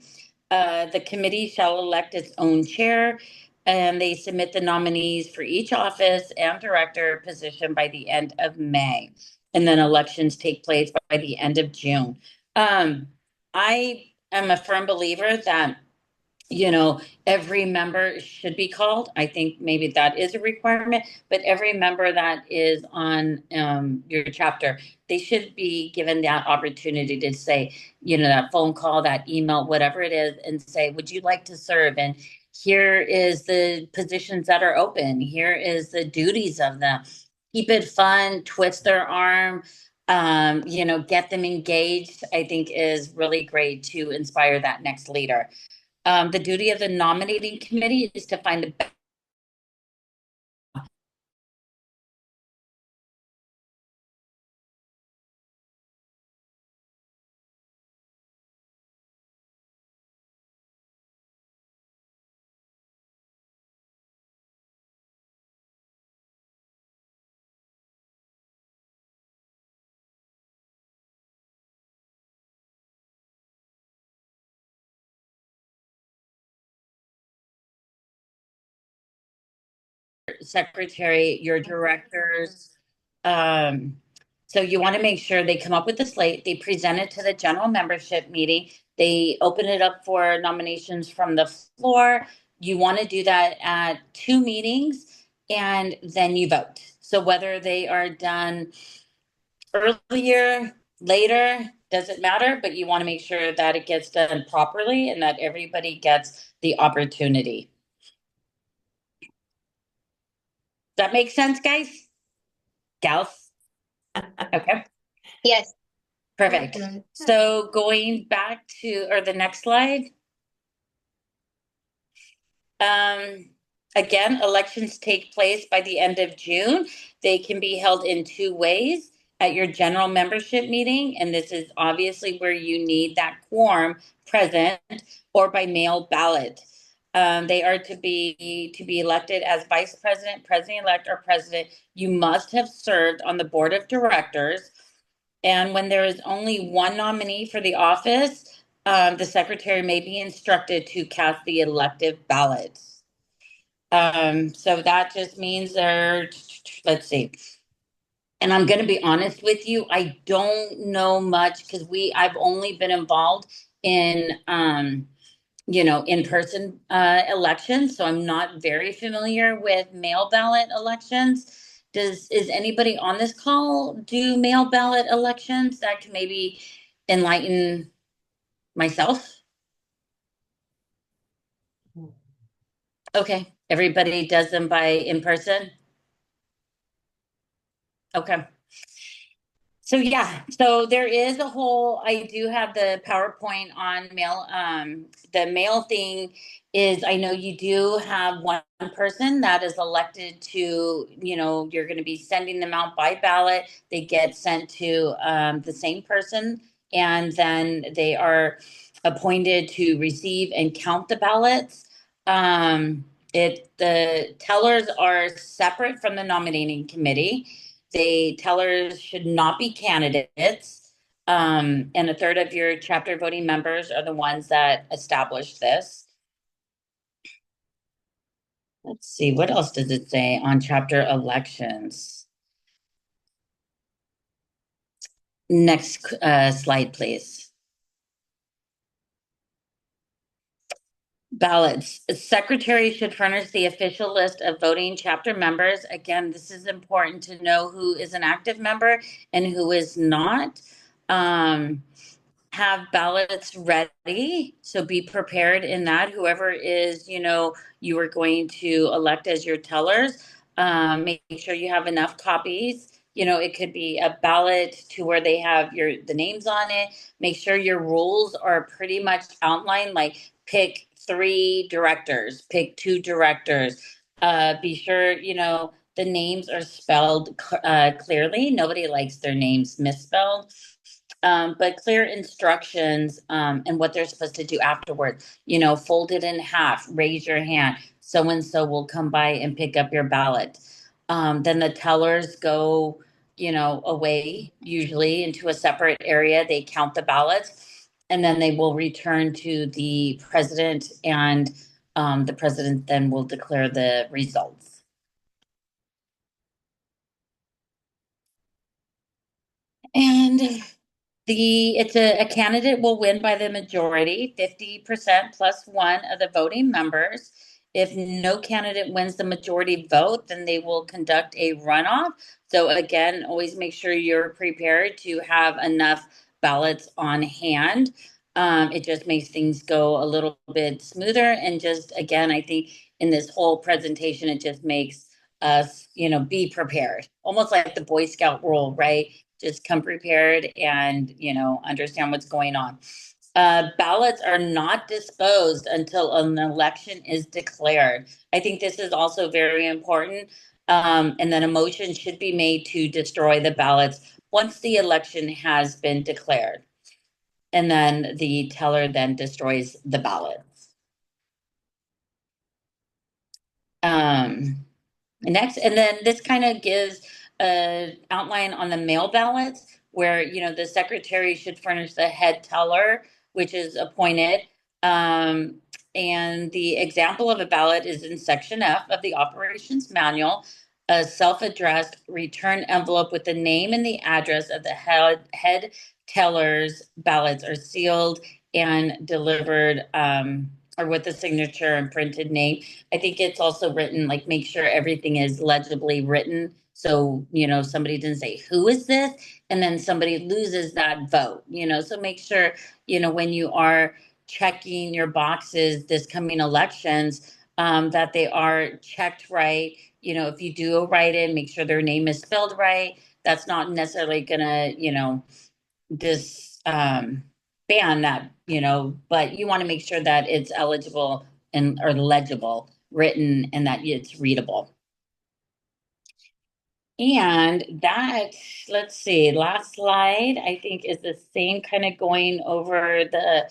The committee shall elect its own chair, and they submit the nominees for each office and director position by the end of May. And then elections take place by the end of June. I am a firm believer that every member should be called. I think maybe that is a requirement, but every member that is on your chapter, they should be given that opportunity to say, that phone call, that email, whatever it is, and say, would you like to serve? And here is the positions that are open. Here is the duties of them. Keep it fun, twist their arm, get them engaged, I think is really great to inspire that next leader. The duty of the nominating committee is to find the best secretary, your directors. Um, so you want to make sure they come up with the slate, they present it to the general membership meeting, they open it up for nominations from the floor. You want to do that at 2 meetings, and then you vote. So whether they are done earlier, later, doesn't matter, but you want to make sure that it gets done properly and that everybody gets the opportunity. That makes sense, guys? Gals? Okay. Yes. Perfect. Okay. So going back to, or the next slide. Again, elections take place by the end of June. They can be held in 2 ways: at your general membership meeting, and this is obviously where you need that quorum present, or by mail ballot. They are to be elected as vice president, president-elect, or president. You must have served on the board of directors. And when there is only 1 nominee for the office, the secretary may be instructed to cast the elective ballots. So that just means let's see. And I'm going to be honest with you, I don't know much because I've only been involved in, in-person elections. So I'm not very familiar with mail ballot elections. Is anybody on this call do mail ballot elections that can maybe enlighten myself? Okay, everybody does them by in person? Okay. So yeah, so there is a whole, I do have the PowerPoint on mail. The mail thing is, I know you do have one person that is elected to, you're going to be sending them out by ballot. They get sent to the same person, and then they are appointed to receive and count the ballots. The tellers are separate from the nominating committee. Tellers should not be candidates. And 1/3 of your chapter voting members are the ones that establish this. Let's see, what else does it say on chapter elections? Next slide, please. Ballots. Secretary should furnish the official list of voting chapter members. Again, this is important to know who is an active member and who is not. Have ballots ready, so be prepared in that. Whoever is, you are going to elect as your tellers, make sure you have enough copies it could be a ballot to where they have the names on it. Make sure your rules are pretty much outlined, like pick 3 directors, pick 2 directors. Be sure, the names are spelled clearly. Nobody likes their names misspelled. But clear instructions and what they're supposed to do afterwards. Fold it in half, raise your hand. So and so will come by and pick up your ballot. Then the tellers go, away, usually into a separate area. They count the ballots, and then they will return to the president, and the president then will declare the results. And a candidate will win by the majority, 50% plus one of the voting members. If no candidate wins the majority vote, then they will conduct a runoff. So again, always make sure you're prepared to have enough ballots on hand. It just makes things go a little bit smoother. And just again, I think in this whole presentation, it just makes us, be prepared. Almost like the Boy Scout rule, right? Just come prepared and, understand what's going on. Ballots are not disposed until an election is declared. I think this is also very important. And then a motion should be made to destroy the ballots once the election has been declared. And then the teller then destroys the ballots. Next, and then this kind of gives an outline on the mail ballots where, the secretary should furnish the head teller, which is appointed. And the example of a ballot is in section F of the operations manual. A self-addressed return envelope with the name and the address of the head teller's ballots are sealed and delivered, or with the signature and printed name. I think it's also written, like, make sure everything is legibly written. So, somebody didn't say, who is this? And then somebody loses that vote, so make sure, when you are checking your boxes this coming elections, that they are checked right. If you do a write-in, make sure their name is spelled right. That's not necessarily gonna, ban that, but you want to make sure that it's eligible and or legible, written, and that it's readable. And that, let's see, last slide, I think is the same, kind of going over the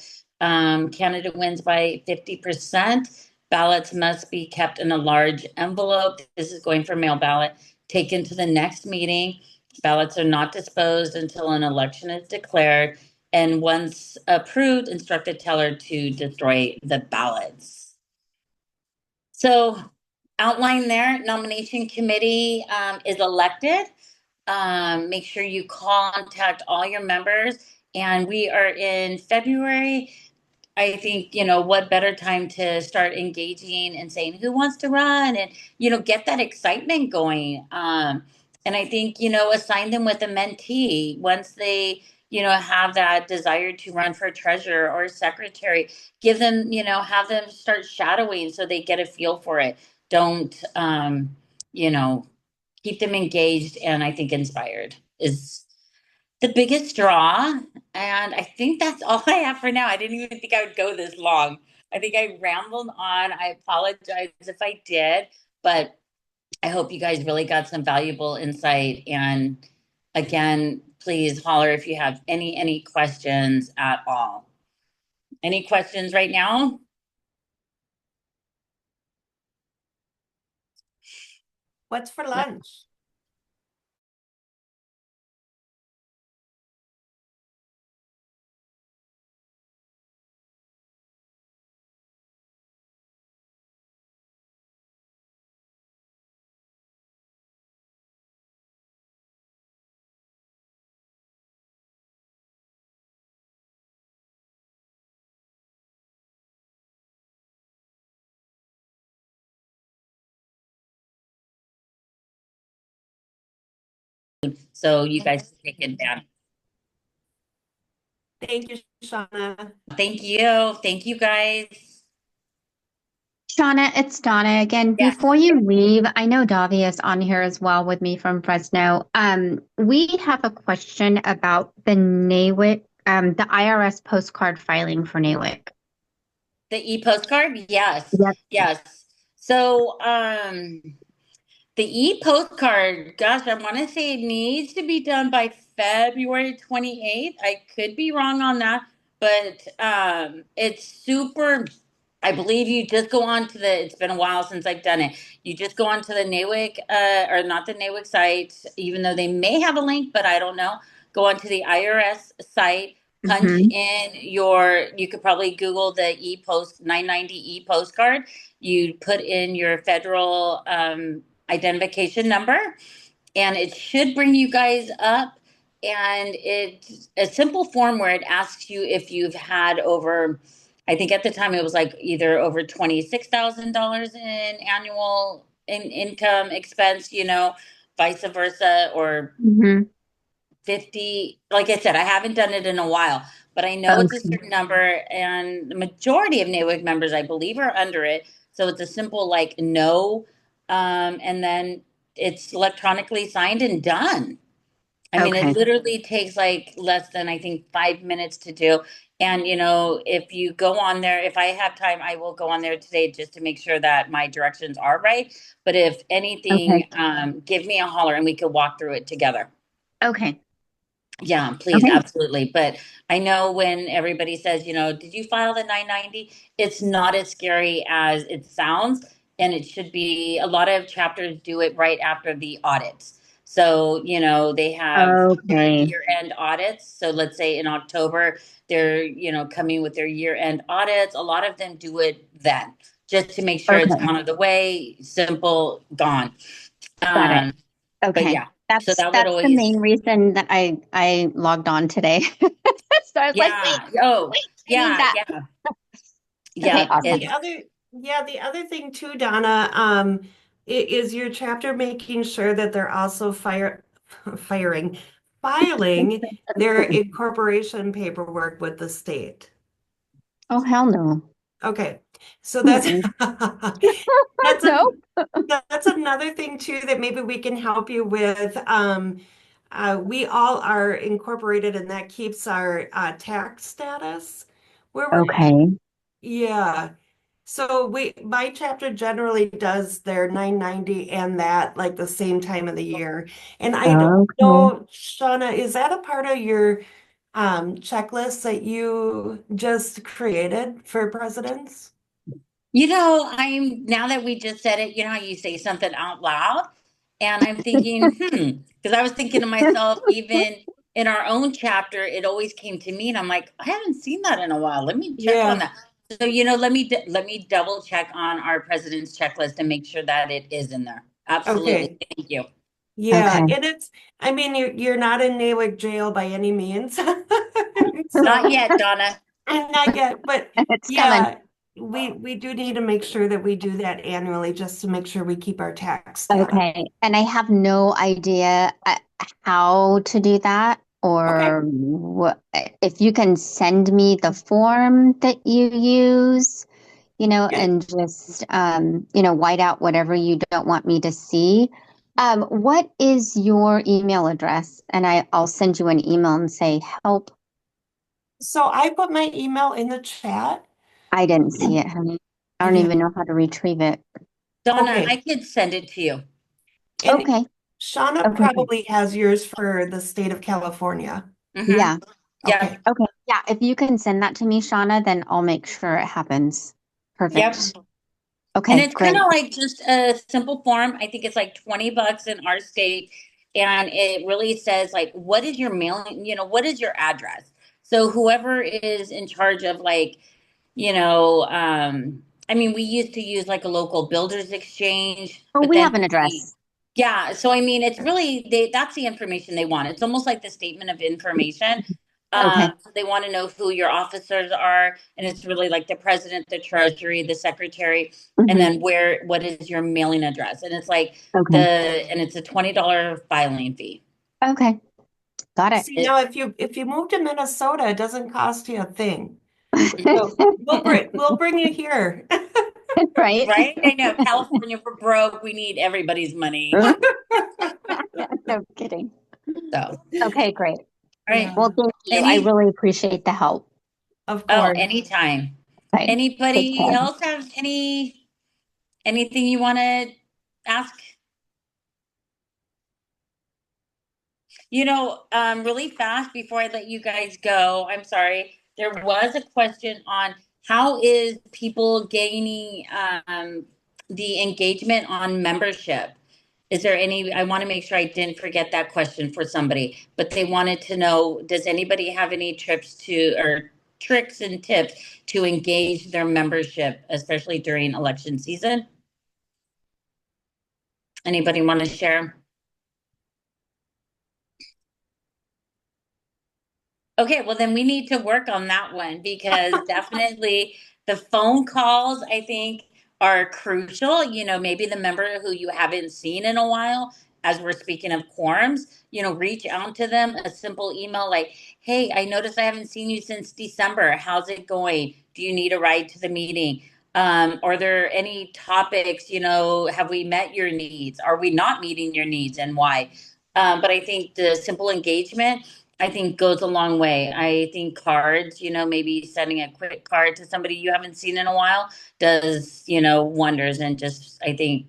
candidate wins by 50%. Ballots must be kept in a large envelope. This is going for mail ballot, taken to the next meeting. Ballots are not disposed until an election is declared. And once approved, instruct the teller to destroy the ballots. So outline there, nomination committee is elected. Make sure you contact all your members. And we are in February. I think, what better time to start engaging and saying who wants to run and, get that excitement going. And I think, assign them with a mentee once they, have that desire to run for treasurer or secretary. Give them, have them start shadowing so they get a feel for it. Don't, keep them engaged and I think inspired is the biggest draw. And I think that's all I have for now. I didn't even think I would go this long. I think I rambled on. I apologize if I did, but I hope you guys really got some valuable insight. And again, please holler if you have any questions at all. Any questions right now? What's for lunch? So you guys take advantage. Thank you, Shauna. Thank you. Thank you guys. Shauna, it's Donna again. Yes. Before you leave, I know Davia is on here as well with me from Fresno. We have a question about the NAWIC, the IRS postcard filing for NAWIC. The e-postcard? Yes. Yep. Yes. So, the e-postcard, gosh, I want to say it needs to be done by February 28th. I could be wrong on that, but it's super. I believe you just go on to the, it's been a while since I've done it. You just go on to the NAWIC, or not the NAWIC site, even though they may have a link, but I don't know. Go on to the IRS site, punch Mhm. in your, you could probably Google the e-post 990 e-postcard. You put in your federal identification number, and it should bring you guys up. And it's a simple form where it asks you if you've had over, I think at the time it was like either over $26,000 in annual income expense, vice versa, or Mhm. 50. Like I said, I haven't done it in a while, but I know it's a Okay. certain number, and the majority of NAWIC members, I believe, are under it. So it's a simple like no, and then it's electronically signed and done. I mean, it Okay. literally takes like less than, I think, 5 minutes to do. And if you go on there, if I have time, I will go on there today just to make sure that my directions are right. But if anything, Okay. give me a holler and we could walk through it together. Okay. Yeah, please, Okay. absolutely. But I know when everybody says, did you file the 990? It's not as scary as it sounds. And it should be, a lot of chapters do it right after the audits. So, they have their Okay. year-end audits. So let's say in October, they're, coming with their year-end audits. A lot of them do it then, just to make sure it's Okay. out of the way, simple, gone. Got it. But Okay. yeah, so that would That's the always. main reason that I logged on today. So I was like, wait, Yeah. Oh, I need yeah, that. yeah, Okay, yeah. awesome. The other, yeah, the other thing too, Donna, is your chapter making sure that they're also firing, filing their incorporation paperwork with the state. Oh, hell no. Okay, so that's Mm-mm. that's No. that's another thing too that maybe we can help you with. We all are incorporated, and that keeps our tax status where we're at. Okay. Yeah. So my chapter generally does their 990 and that like the same time of the year. And I don't Okay. know, Shauna, is that a part of your checklist that you just created for presidents? Now that we just said it, how you say something out loud, and I'm thinking, because I was thinking to myself, even in our own chapter, it always came to me, and I'm like, I haven't seen that in a while. Let me check on Yeah. that. So, let me double check on our president's checklist and make sure that it is in there. Absolutely. Okay. Thank you. Yeah. Okay. And I mean, you're not in NAWIC jail by any means. Not So, yet, Donna. not yet, but It's coming. yeah, we do need to make sure that we do that annually just to make sure we keep our tax status. Okay. And I have no idea how to do that Okay. or what, if you can send me the form that you use, Yeah. and just, white out whatever you don't want me to see. What is your email address? And I'll send you an email and say, help. So I put my email in the chat. I didn't see it, honey. I don't Yeah. even know how to retrieve it. Donna, Okay. I could send it to you. And Okay. Shauna Okay. probably has yours for the state of California. Mhm. Yeah. Yeah. Okay. Okay. Yeah. If you can send that to me, Shauna, then I'll make sure it happens. Yep. Perfect. And Okay, it's great. kind of like just a simple form. I think it's like $20 in our state. And it really says like, what is your mailing, what is your address? So whoever is in charge of like, I mean, we used to use like a local builders exchange, Oh, but we then have an address. yeah. So I mean, it's really that's the information they want. It's almost like the statement of information. Okay. So they want to know who your officers are, and it's really like the president, the treasury, the secretary, and Mhm. then what is your mailing address? And it's like Okay. and it's a $20 filing fee. Okay. Got it. See, now if you move to Minnesota, it doesn't cost you a thing. So we'll bring you here. Right? Right? I know California, we're broke. We need everybody's money. No kidding. So, Okay, great. all right. Yeah, Well, thank you. I Any, really appreciate the help. of oh, course. anytime. Okay, take Anybody care. else have anything you want to ask? Really fast before I let you guys go, I'm sorry. There was a question on how is people gaining the engagement on membership? Is there any, I want to make sure I didn't forget that question for somebody, but they wanted to know, does anybody have any trips to or tricks and tips to engage their membership, especially during election season? Anybody want to share? Okay, well then we need to work on that one because definitely the phone calls I think are crucial. Maybe the member who you haven't seen in a while, as we're speaking of quorums, reach out to them, a simple email like, "Hey, I noticed I haven't seen you since December. How's it going? Do you need a ride to the meeting? Are there any topics, have we met your needs? Are we not meeting your needs and why?" But I think the simple engagement I think goes a long way. I think cards, maybe sending a quick card to somebody you haven't seen in a while does, wonders and just, I think,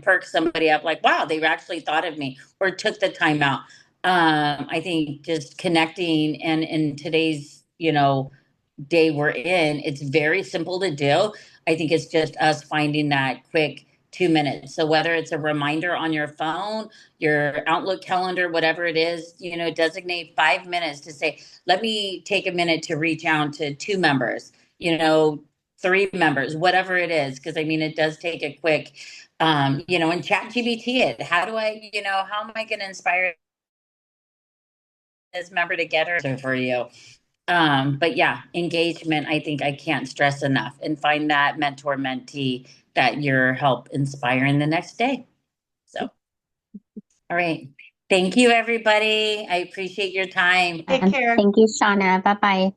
perk somebody up like, wow, they actually thought of me or took the time out. I think just connecting and in today's, day we're in, it's very simple to do. I think it's just us finding that quick 2 minutes. So whether it's a reminder on your phone, your Outlook calendar, whatever it is, designate 5 minutes to say, let me take a minute to reach out to two members, 3 members, whatever it is. Because I mean, it does take a quick, and chat GBT it. How am I going to inspire this member to get her for you? But yeah, engagement, I think I can't stress enough and find that mentor mentee that your help inspiring the next day. So, all right. Thank you, everybody. I appreciate your time. Take care. Thank you, Shauna. Bye bye.